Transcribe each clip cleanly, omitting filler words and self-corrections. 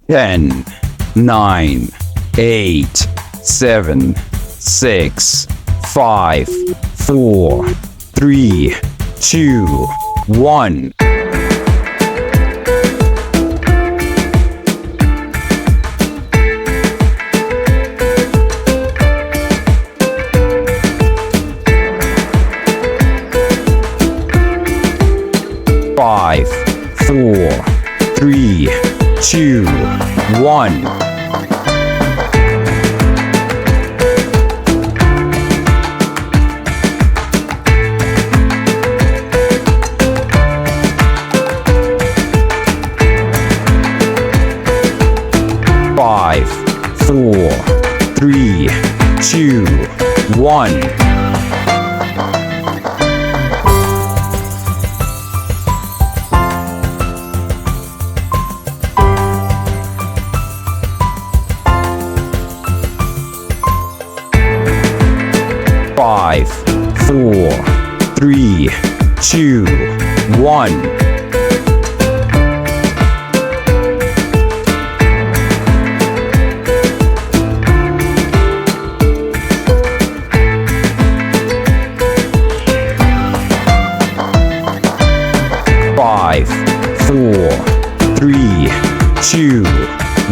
10, 9, 8, 7, 6, 5, 4, 3, 2, 1. 5, 4, 3, 2, 1. 5, 4, 3, 2, 1. 5, 4, 3, 2, 1. 5, 4, 3, 2,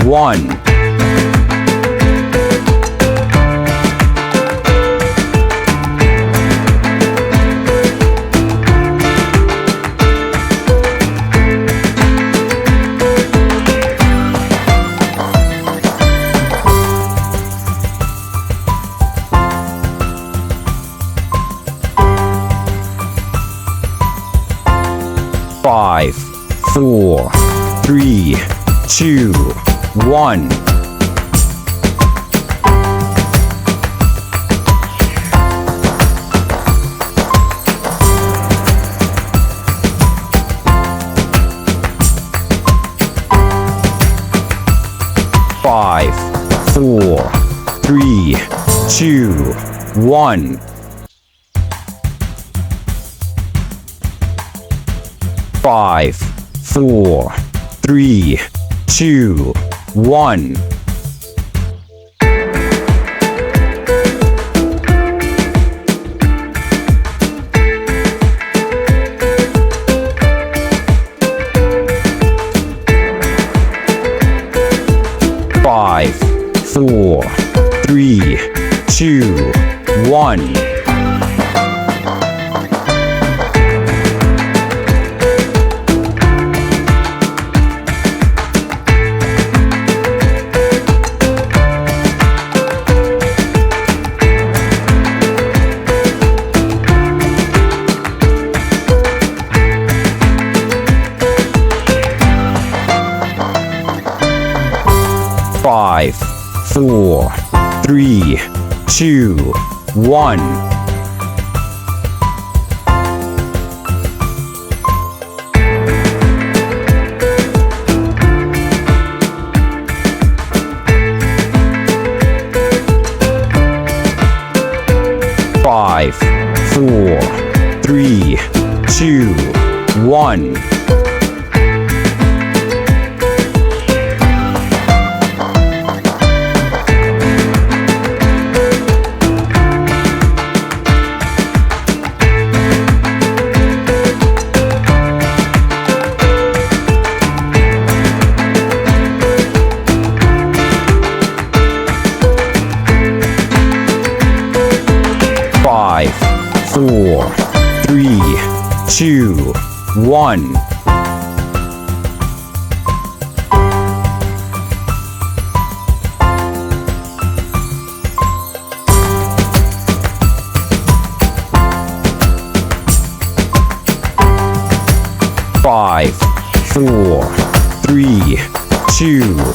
1. 5, 4, 3, 2, 1. 5, 4, 3, 2, 1. 5, 4, 3, 2, 1. 5, 4, 3, 2, 1. 5, 4, 3, 2, 1. 5, 4, 3, 2, 1. 5, 4, 3, 2, 1. 5, 4, 3, 2,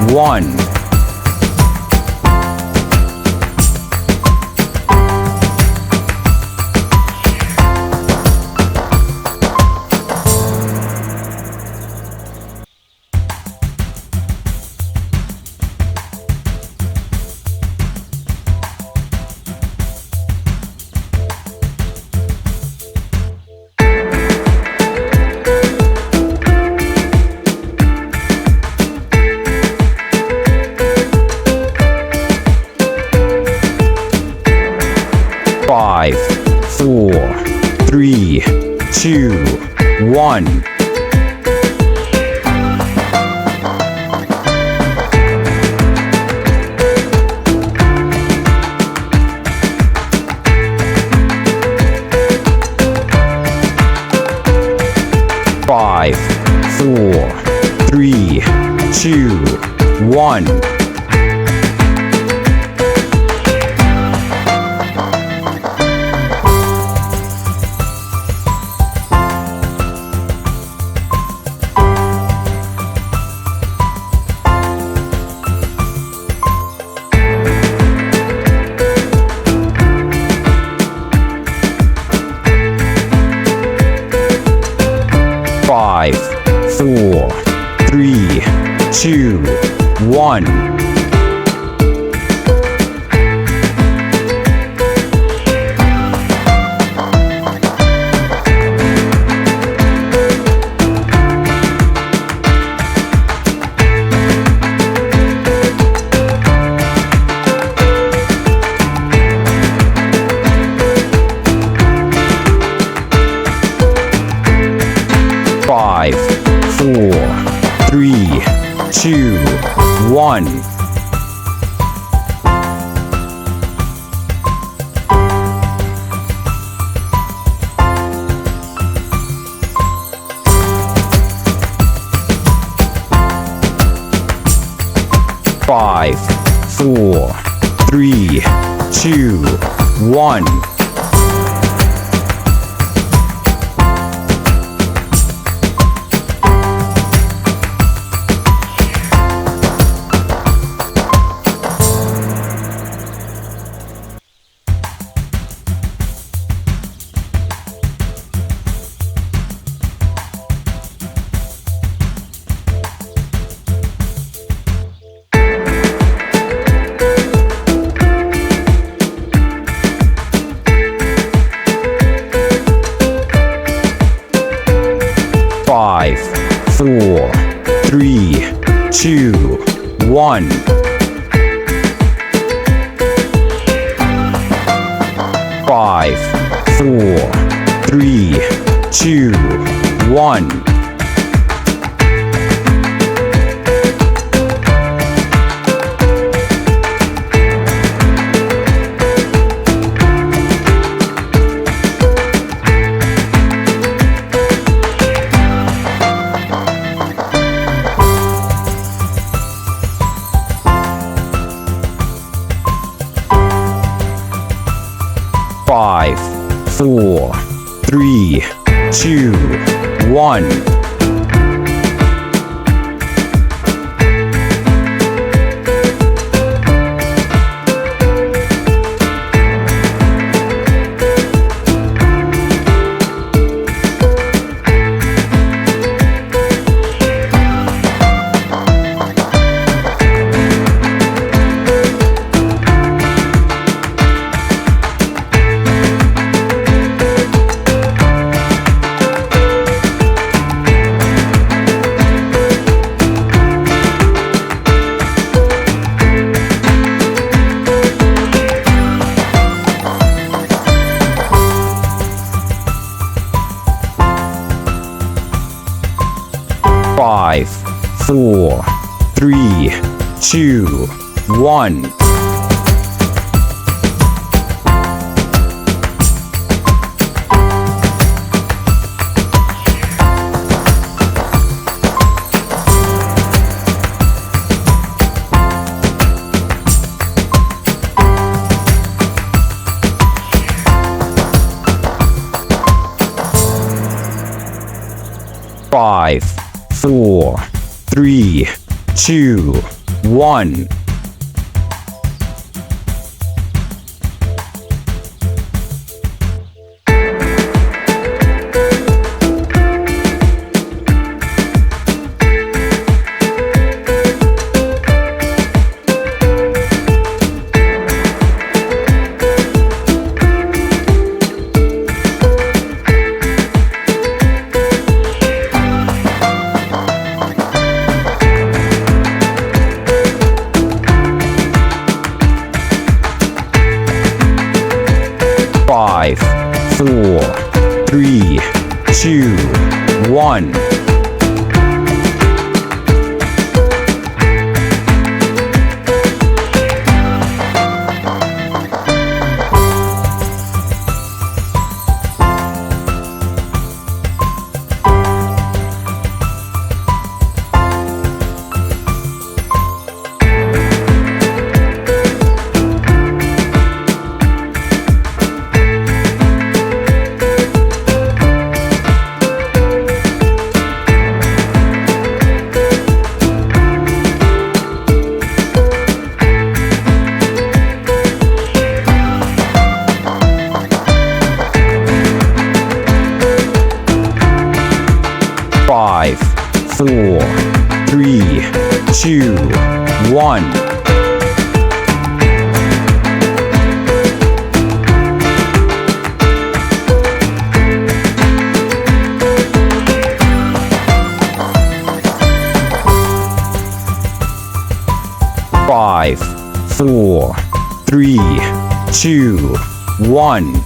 1. 5, 1. 5, 4, 3, 2, 1. 5, 4, 3, 2, 1. 5, 4, 3, 2, 1. 5, 4, 3, 2, 1. 5, 4, 3, 2, 1. 5, 4, 3, 2, 1. 5, 4, 3, 2, 1. 5, 4, 3, 2, 1. 5, 4, 3, 2, 1. 5, 1. 5, 4, 3, 2, 1.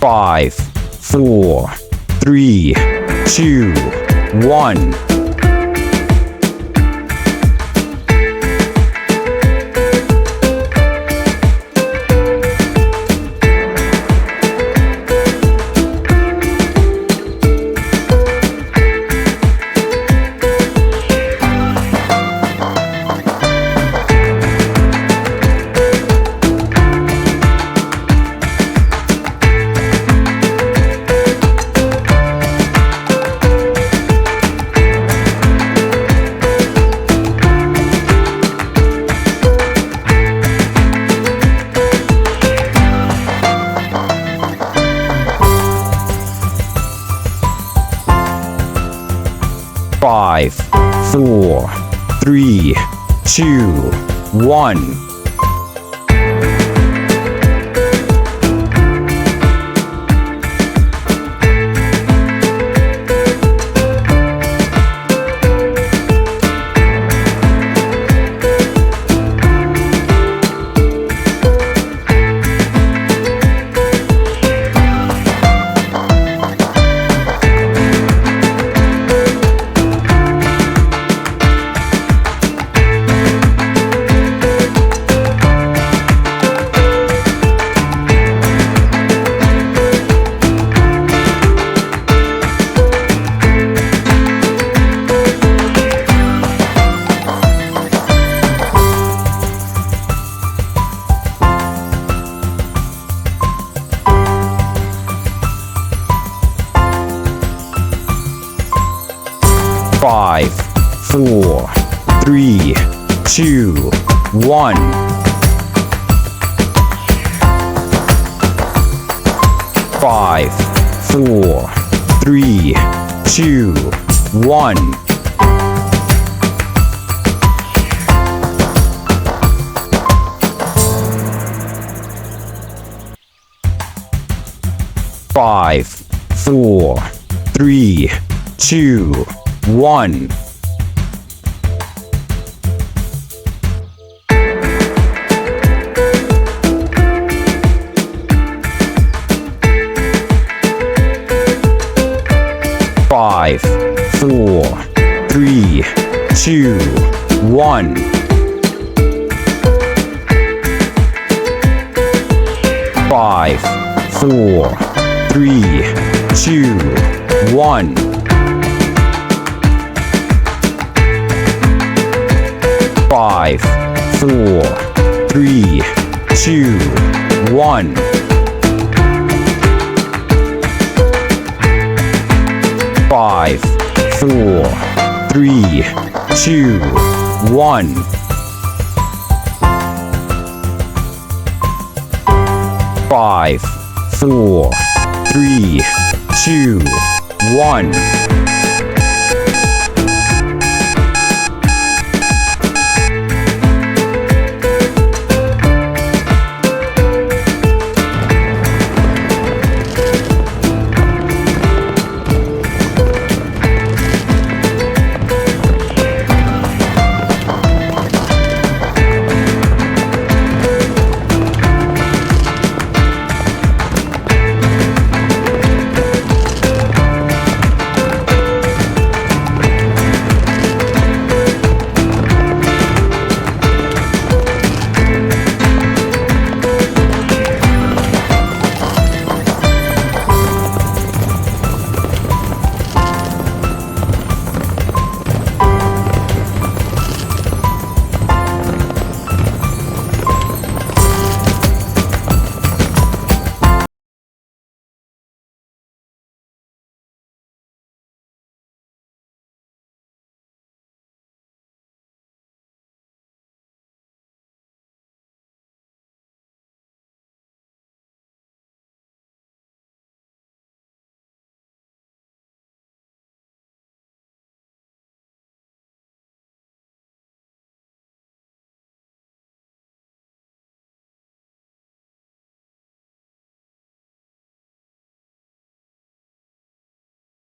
5, 4, 3, 2, 1. 5, 4, 3, 2, 1. 5, 4, 3, 2, 1. 5, 4, 3, 2, 1. 5, 4, 3, 2, 1. 5, 4, 3, 2, 1. 5, 4, 3, 2, 1. 5, 4, 3, 2, 1. 5, 4, 3, 2, 1. 5, 4, 3, 2, 1.